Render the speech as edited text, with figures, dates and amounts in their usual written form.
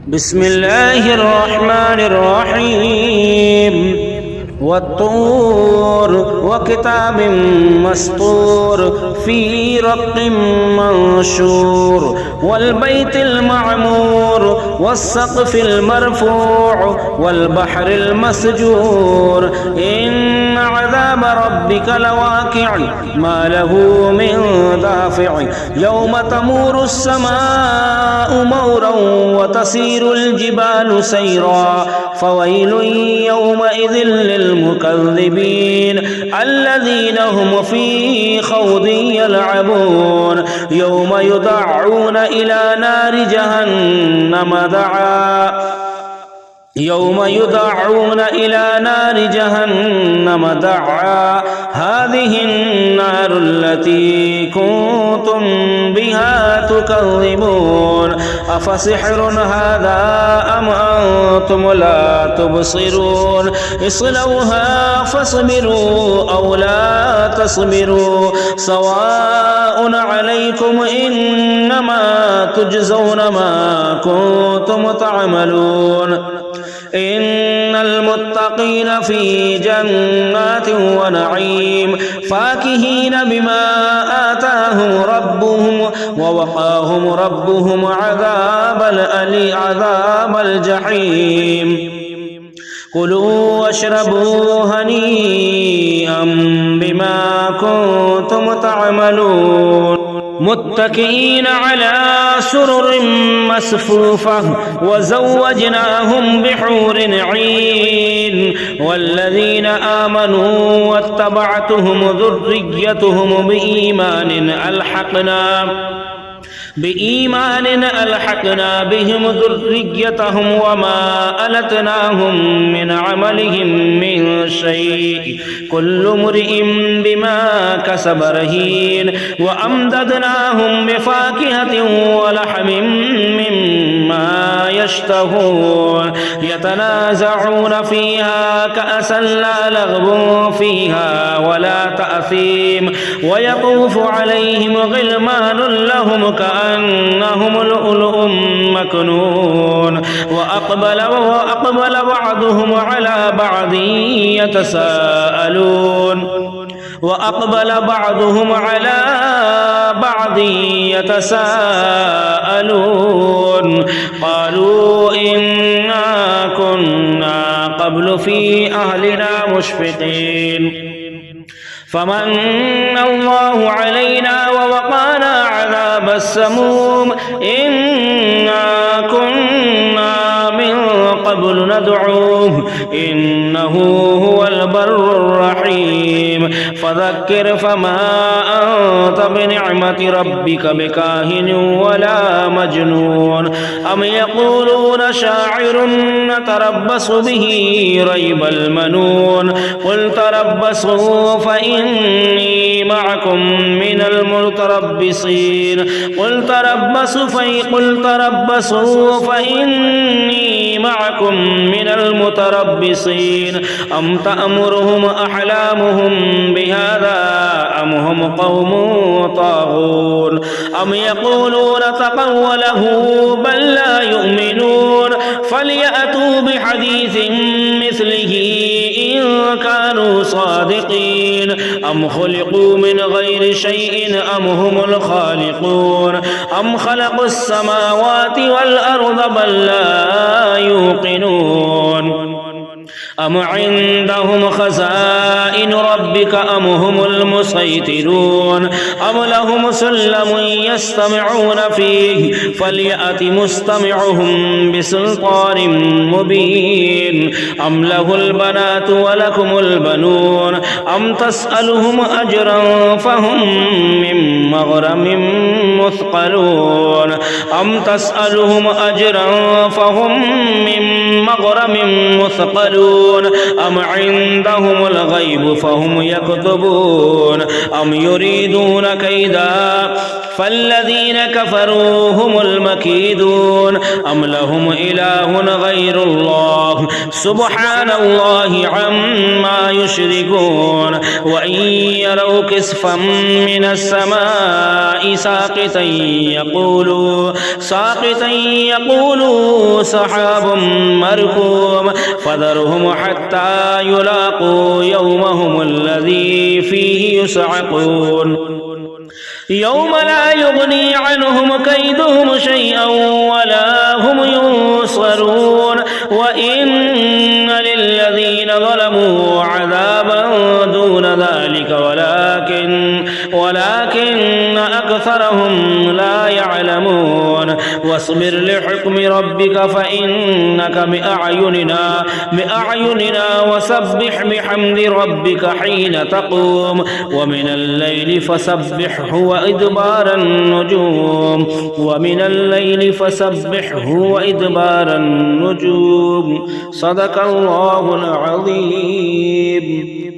بسم الله الرحمن الرحيم والطور وكتاب مسطور في رق منشور والبيت المعمور والسقف المرفوع والبحر المسجور إن عذاب ربك لواقع ما له من دافع يوم تمور السماء مورا وتسير الجبال سيرا فويل يومئذ للمكذبين الذين هم في خوض يلعبون يوم يدعون إلى نار جهنم دعا هذه النار التي كنتم بها تكذبون أفسحر هذا أم أنتم لا تبصرون اصلوها فاصبروا أو لا تصبروا سواء عليكم إنما تجزون ما كنتم تعملون إن المتقين في جنات ونعيم فاكهين بما آتاهم ربهم ووقاهم ربهم عذاب الجحيم كلوا واشربوا هنيئا بما كنتم تعملون متكئين على سرر مصفوفة وزوجناهم بحور عين والذين آمنوا واتبعتهم ذريتهم بإيمان ألحقنا بهم ذريتهم وما ألتناهم من عملهم من شيء كل امرئ بما كسب رهين وأمددناهم بفاكهة ولحم مما يشتهون يتنازعون فيها كأسا لا لغو فيها ولا تأثيم ويطوف عليهم غلمان لهم كأنهم لؤلؤ مكنون وأقبل بعضهم على بعض يتساءلون قالوا إنا كنا قبل في أهلنا مشفقين فمن الله علينا ووقانا عذاب السموم إنا كنا من قبل ندعوه إنه هو البر الرحيم فذكر فما أنت بنعمة ربك بكاهن ولا مجنون أم يقولون شاعر نتربص به ريب المنون قل تربصوا فإني معكم من المتربصين قل تربصوا فإني معكم من المتربصين أم تأمرهم أحلامهم بهذا أم هم قوم طاغون أم يقولون تقوله بل لا يؤمنون فليأتوا بحديث مثله إن كانوا صادقين أم خلقوا من غير شيء أم هم الخالقون أم خلقوا السماوات والأرض بل لا يوقنون أم عندهم خزائن ربك أم هم المسيطرون أم لهم سلم يستمعون فيه فليأت مستمعهم بسلطان مبين أم له البنات ولكم البنون أم تسألهم أجرا فهم من مغرم مثقلون أم عندهم الغيب فهم يكتبون أم يريدون كيدا فالذين كفروا هم المكيدون أم لهم إله غير الله سبحان الله عما يشركون وإن يروا كسفا من السماء ساقطا يقولوا سحاب مركوم فذرهم حتى يلاقوا يومهم الذي فيه يصعقون يوم لا يغني عنهم كيدهم شيئا ولا هم ينصرون وإن للذين ظلموا عذابا دون ذلك ولكن أكثرهم لا يعلمون واصبر لحكم ربك فإنك بأعيننا وسبح بحمد ربك حين تقوم ومن الليل فسبحه وإدبار النجوم صدق الله العظيم.